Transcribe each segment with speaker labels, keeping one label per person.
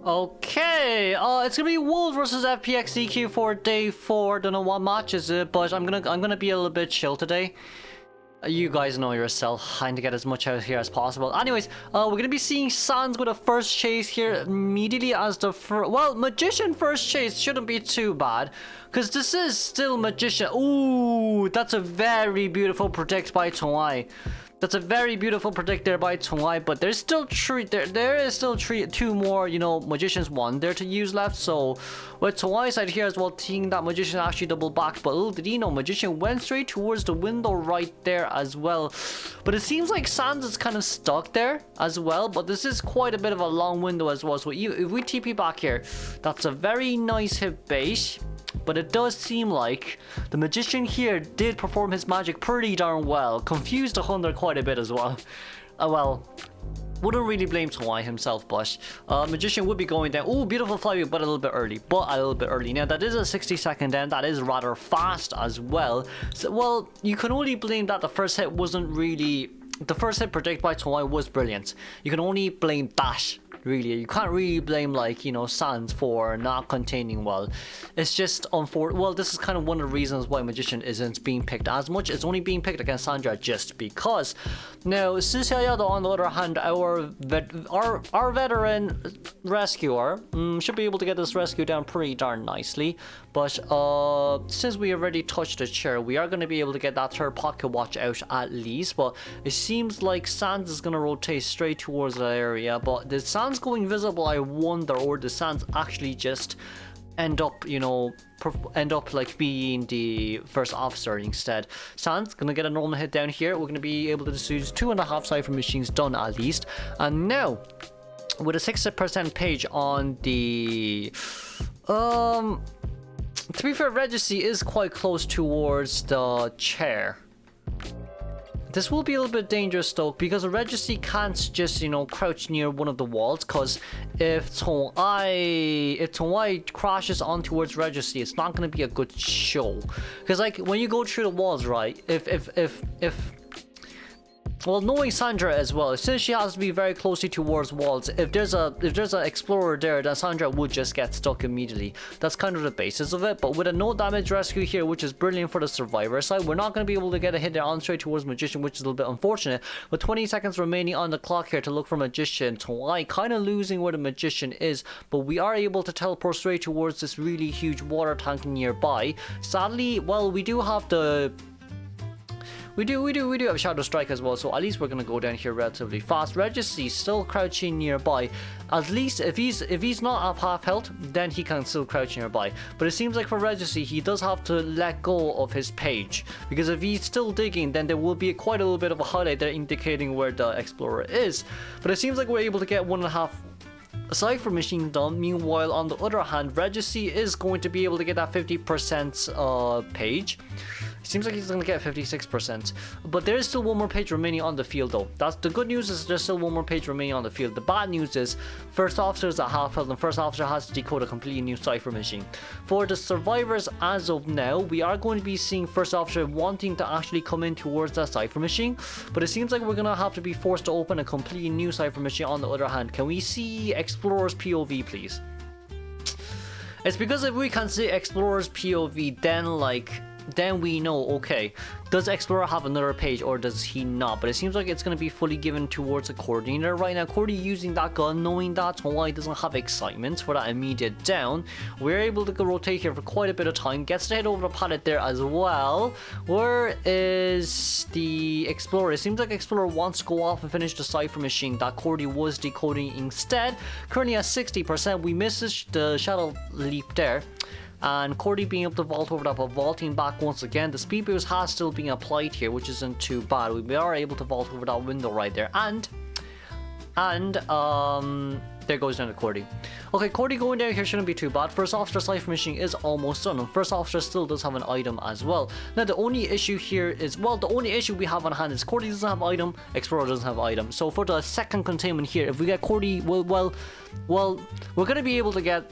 Speaker 1: Okay, it's gonna be Wolves versus FPX.ZQ for day 4. Don't know what match is it, but I'm gonna be a little bit chill today. You guys know yourself. Trying to get as much out here as possible. Anyways, we're gonna be seeing Sans with a first chase here immediately as the Magician first chase shouldn't be too bad, because this is still Magician. Ooh, that's a very beautiful predict by Tawai. That's a very beautiful predict there by Tawai, but there's still there is still two more, you know, Magicians 1 there to use left. So with Tawai side here as well, seeing that Magician actually double backed, but little did he know, Magician went straight towards the window right there as well. But it seems like Sans is kind of stuck there as well, but this is quite a bit of a long window as well. So if we TP back here, that's a very nice hit base. But it does seem like the Magician here did perform his magic pretty darn well. Confused the Hunter quite a bit as well. Well, wouldn't really blame Tawai himself, but Magician would be going down. Oh, beautiful flywheel, but a little bit early. Now, that is a 60-second down. That is rather fast as well. So, well, you can only blame that the first hit wasn't really... The first hit predict by Tawai was brilliant. You can only blame that. Really, you can't really blame, like, you know, Sans for not containing well. It's just unfortunate. Well, this is kind of one of the reasons why Magician isn't being picked as much. It's only being picked against Sandra just because. Now, Susiayado, on the other hand, our veteran rescuer should be able to get this rescue down pretty darn nicely. But since we already touched the chair, we are going to be able to get that third pocket watch out at least. But it seems like Sans is going to rotate straight towards that area. But the Sans going visible, I wonder, or the Sans actually just end up, you know, like being the first officer instead. Sans gonna get a normal hit down here. We're gonna be able to use 2.5 cipher machines done at least. And now with a 60% page on the to be fair, Regency is quite close towards the chair. This will be a little bit dangerous though, because a Regency can't just, you know, crouch near one of the walls, because if Tawai crashes on towards Regency, it's not going to be a good show. Because, like, when you go through the walls, right, well, knowing Sandra as well, since she has to be very closely towards walls, if there's an explorer there, then Sandra would just get stuck immediately. That's kind of the basis of it. But with a no damage rescue here, which is brilliant for the survivor side, we're not going to be able to get a hit there on straight towards Magician, which is a little bit unfortunate. With 20 seconds remaining on the clock here to look for Magician, Tawai kind of losing where the Magician is, but we are able to teleport straight towards this really huge water tank nearby. Sadly, well, we do have the... We do have Shadow Strike as well, so at least we're gonna go down here relatively fast. Regency still crouching nearby. At least if he's not at half health, then he can still crouch nearby. But it seems like for Regency, he does have to let go of his page, because if he's still digging, then there will be quite a little bit of a highlight there indicating where the Explorer is. But it seems like we're able to get 1.5 cipher machine done. Meanwhile, on the other hand, Regency is going to be able to get that 50% page. It seems like he's going to get 56%, but there is still one more page remaining on the field though. That's the good news, is there's still one more page remaining on the field. The bad news is first officer is at half health and first officer has to decode a completely new cipher machine. For the survivors as of now, we are going to be seeing first officer wanting to actually come in towards that cipher machine, but it seems like we're going to have to be forced to open a completely new cipher machine on the other hand. Can we see Explorer's POV please? It's because if we can see Explorer's POV, then we know, okay, does Explorer have another page or does he not? But it seems like it's going to be fully given towards the coordinator right now. Cordy using that gun, knowing that Tawai doesn't have excitement for that immediate down. We're able to go rotate here for quite a bit of time. Gets to head over the pallet there as well. Where is the Explorer? It seems like Explorer wants to go off and finish the cipher machine that Cordy was decoding instead. Currently at 60%. We missed the Shadow Leap there. And Cordy being able to vault over that, but vaulting back once again. The speed boost has still been applied here, which isn't too bad. We are able to vault over that window right there. And there goes down to Cordy. Okay, Cordy going down here shouldn't be too bad. First officer cipher machine is almost done, and first officer still does have an item as well. Now the only issue here is, well, the only issue we have on hand is Cordy doesn't have item, Explorer doesn't have item. So for the second containment here, if we get Cordy, well, we're gonna be able to get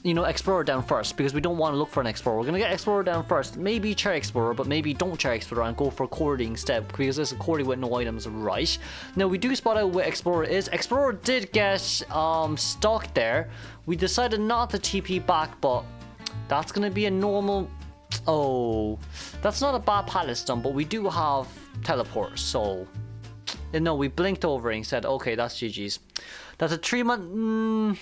Speaker 1: you know, Explorer down first because we don't want to look for an Explorer. We're gonna get Explorer down first, maybe Cherry Explorer, but maybe don't Cherry Explorer and go for Cordy instead because there's a Cordy with no items, right? Now we do spot out where Explorer is. Explorer did get stuck there. We decided not to TP back, but that's gonna be a normal. Oh, that's not a bad pallet stun, but we do have teleport, so no, we blinked over and said, okay, that's GG's. That's a 3-man.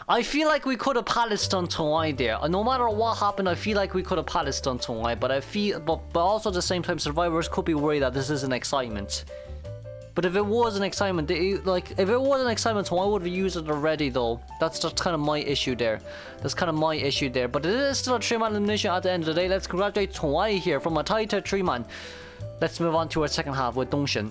Speaker 1: I feel like we could have pallet stunned Tawai there. No matter what happened, I feel like we could have pallet stunned Tawai, but also at the same time, survivors could be worried that this is an excitement. But if it was an excitement, Tawai would have used it already though. That's just kind of my issue there. But it is still a 3-man elimination at the end of the day. Let's congratulate Tawai here from a tie to 3-man. Let's move on to our second half with Dongshin.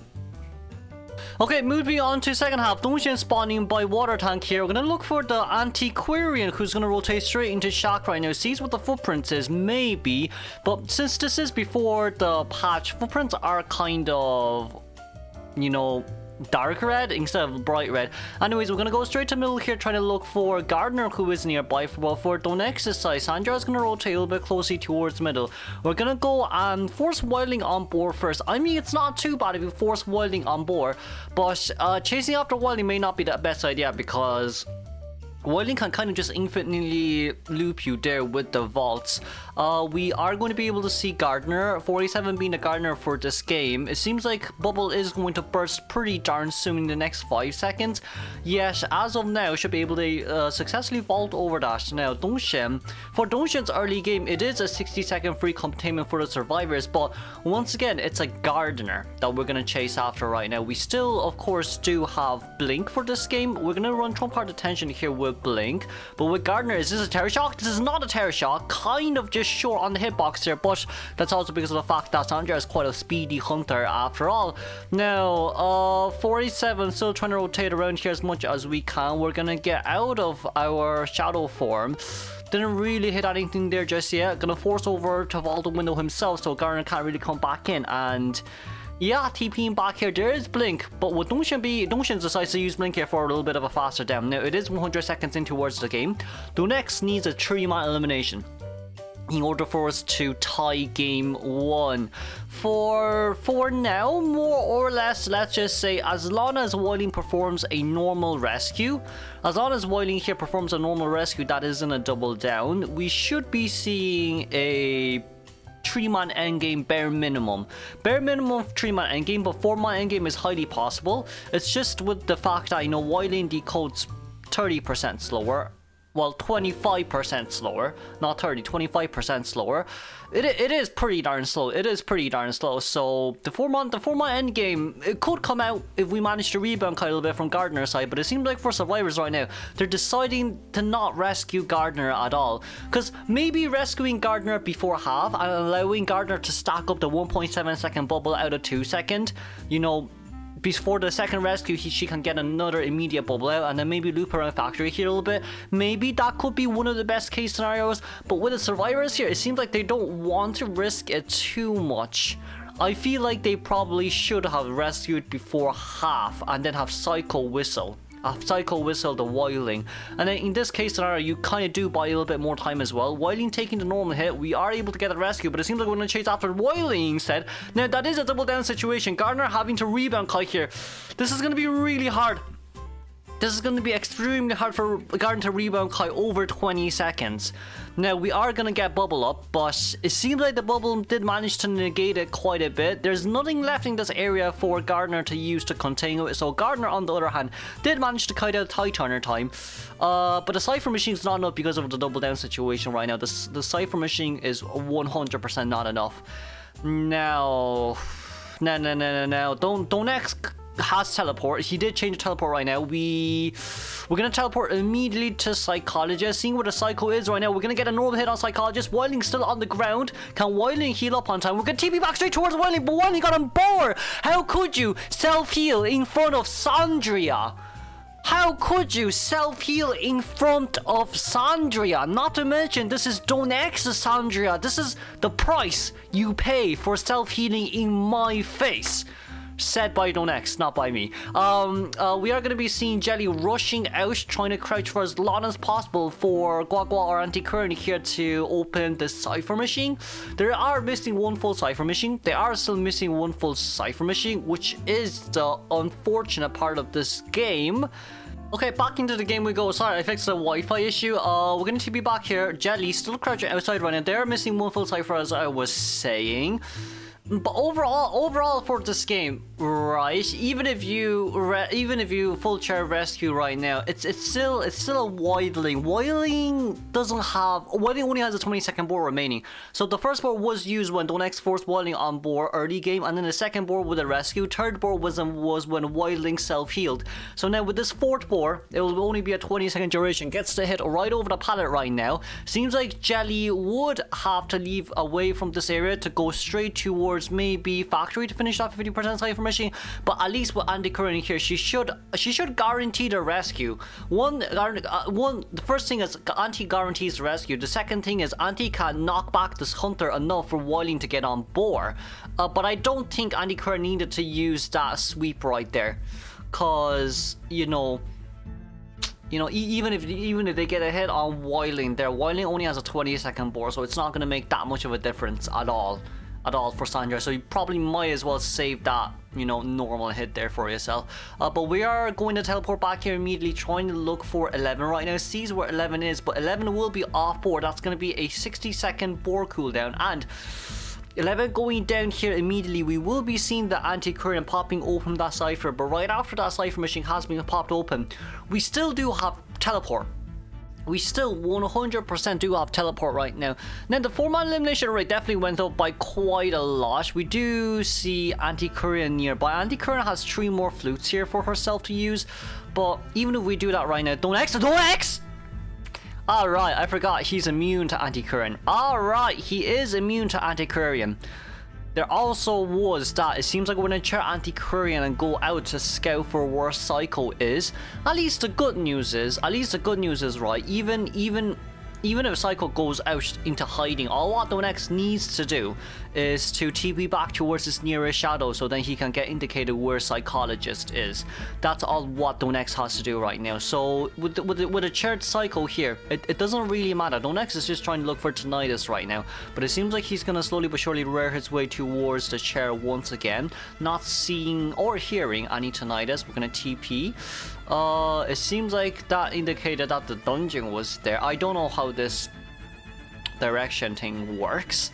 Speaker 1: Okay, moving on to second half. Dongshin spawning by water tank here. We're gonna look for the Antiquarian who's gonna rotate straight into Shaq right now. Sees what the footprints is, maybe. But since this is before the patch, footprints are kind of, you know, dark red instead of bright red. Anyways, we're gonna go straight to middle here, trying to look for Gardner who is nearby. Well, for DongX's side, Sandra's gonna rotate a little bit closely towards middle. We're gonna go and force Wilding on board first. I mean, it's not too bad if you force Wilding on board, but chasing after Wilding may not be the best idea because Wilding can kind of just infinitely loop you there with the vaults. We are going to be able to see Gardner, 47 being the Gardner for this game. It seems like Bubble is going to burst pretty darn soon in the next 5 seconds. Yet, as of now, should be able to successfully vault over that. Now, Dongshin, for Dongshin's early game, it is a 60-second free containment for the survivors, but once again, it's a Gardner that we're going to chase after right now. We still, of course, do have Blink for this game. We're going to run Trump Card Detention here with Blink, but with Gardner, is this a Terror Shock? This is not a Terror Shock, kind of just short on the hitbox there, but that's also because of the fact that Sandra is quite a speedy hunter after all. Now, 47 still trying to rotate around here as much as we can. We're gonna get out of our shadow form. Didn't really hit anything there just yet. Gonna force over to vault the window himself, so Gardner can't really come back in. And yeah, TPing back here. There is Blink, but what Dongshin decides to use Blink here for a little bit of a faster down. Now, it is 100 seconds in towards the game. DongX needs a 3-man elimination in order for us to tie game 1. For now, more or less, let's just say, as long as Wilding performs a normal rescue, that isn't a double down, we should be seeing a 3-man endgame bare minimum. Bare minimum 3-man endgame, but 4-man endgame is highly possible. It's just with the fact that, you know, Wilding decodes 30% slower. Well, 25% slower, not 30, 25% slower. It is pretty darn slow. So the 4-man end game, it could come out if we manage to rebound quite a little bit from Gardner's side. But it seems like for survivors right now, they're deciding to not rescue Gardner at all. Because maybe rescuing Gardner before half and allowing Gardner to stack up the 1.7 second bubble out of 2 second, you know, before the second rescue, she can get another immediate bubble out and then maybe loop around factory here a little bit. Maybe that could be one of the best case scenarios, but with the survivors here, it seems like they don't want to risk it too much. I feel like they probably should have rescued before half and then have Psycho Whistle the Wilding, and then in this case scenario you kind of do buy a little bit more time as well. Wilding taking the normal hit, we are able to get a rescue, but it seems like we're going to chase after Wilding instead. Now that is a double down situation. Gardner having to rebound kite here. This is going to be really hard. This is going to be extremely hard for Gardner to rebound kite over 20 seconds. Now, we are going to get bubble up, but it seems like the bubble did manage to negate it quite a bit. There's nothing left in this area for Gardner to use to contain it. So Gardner, on the other hand, did manage to kite out tie turner time. But the Cypher machine is not enough because of the double down situation right now. The Cypher machine is 100% not enough. Now, DongX has teleport. He did change the teleport right now. We're gonna teleport immediately to Psychologist. Seeing where the Psycho is right now, we're gonna get a normal hit on Psychologist. Wilding still on the ground. Can Wilding heal up on time? We're gonna TP back straight towards Wilding, but Wilding got on board. How could you self-heal in front of Sandria? How could you self-heal in front of Sandria? Not to mention, this is DongX's Sandria. This is the price you pay for self-healing in my face. Said by DongX, not by me. We are going to be seeing Jelly rushing out, trying to crouch for as long as possible for Guagua or Anti-Current here to open the Cypher Machine. They are missing one full Cypher Machine. They are still missing one full Cypher Machine, which is the unfortunate part of this game. Okay, back into the game we go. Sorry, I fixed the Wi-Fi issue. We're going to be back here. Jelly still crouching outside right now. They're missing one full Cypher, as I was saying. But overall for this game, right? Even if you full chair rescue right now, it's still a Wildling. Wildling only has a 20-second board remaining. So the first board was used when DongX forced Wildling on board early game, and then the second board with a rescue. Third board was when Wildling self-healed. So now with this fourth board, it will only be a 20-second duration. Gets the hit right over the pallet right now. Seems like Jelly would have to leave away from this area to go straight towards maybe factory to finish off 50% Cypher Machine, but at least with Anti-Current here, she should guarantee the rescue. The first thing is Anti guarantees the rescue. The second thing is Anti can knock back this Hunter enough for Wildling to get on board. But I don't think Anti-Current needed to use that sweep right there, cause even if they get a hit on Wildling there, Wildling only has a 20-second board, so it's not going to make that much of a difference at all for Sandra, so you probably might as well save that normal hit there for yourself. But we are going to teleport back here immediately, trying to look for 11 right now. Sees where 11 is, but 11 will be off board. That's going to be a 60-second board cooldown, and 11 going down here immediately. We will be seeing the Anti-Current popping open that Cypher, but right after that Cypher Machine has been popped open, we still do have teleport. We still 100% do have teleport right now. Now the 4-man elimination rate definitely went up by quite a lot. We do see Anti-Current nearby. Anti-Current has 3 more flutes here for herself to use. But even if we do that right now, DongX! Alright, I forgot he's immune to Anti-Current. Alright, he is immune to Anti-Current. There also was that it seems like we're going to chair Anti-Current and go out to scout for where Psycho is. At least the good news is right, even if Psycho goes out into hiding, all what DongX needs to do is to TP back towards his nearest shadow, so then he can get indicated where Psychologist is. That's all what DongX has to do right now. So with a chaired Psycho here, it doesn't really matter. DongX is just trying to look for Tinnitus right now, but it seems like he's going to slowly but surely rear his way towards the chair once again, not seeing or hearing any Tinnitus. We're going to TP. It seems like that indicated that the dungeon was there. I don't know how this direction thing works,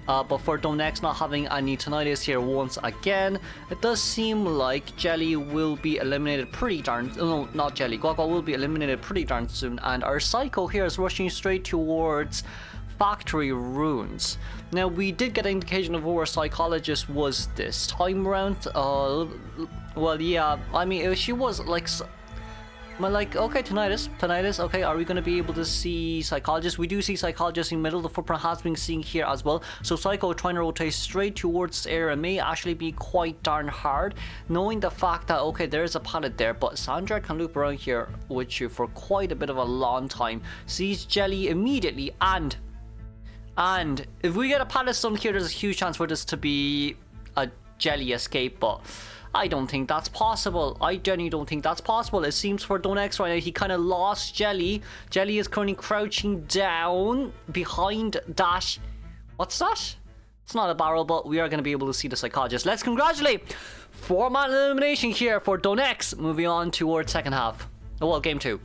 Speaker 1: but for DongX not having any Tinnitus here once again, it does seem like Jelly will be eliminated pretty darn... No, not Jelly. Guagua will be eliminated pretty darn soon, and our Psycho here is rushing straight towards Factory Ruins. Now, we did get an indication of where Psychologist was this time around. Well, yeah, I mean, she was like... okay, Tinnitus, okay, are we going to be able to see Psychologist? We do see Psychologist in the middle. The footprint has been seen here as well. So Psycho trying to rotate straight towards this area may actually be quite darn hard, knowing the fact that, okay, there is a pallet there, but Sandra can loop around here with you for quite a bit of a long time. Sees Jelly immediately, and if we get a pallet stun here, there's a huge chance for this to be a Jelly escape, but I don't think that's possible. I genuinely don't think that's possible. It seems for DongX right now, he kind of lost Jelly. Jelly is currently crouching down behind that. What's that? It's not a barrel, but we are going to be able to see the Psychologist. Let's congratulate 4-man elimination here for DongX. Moving on towards second half. Well, game 2.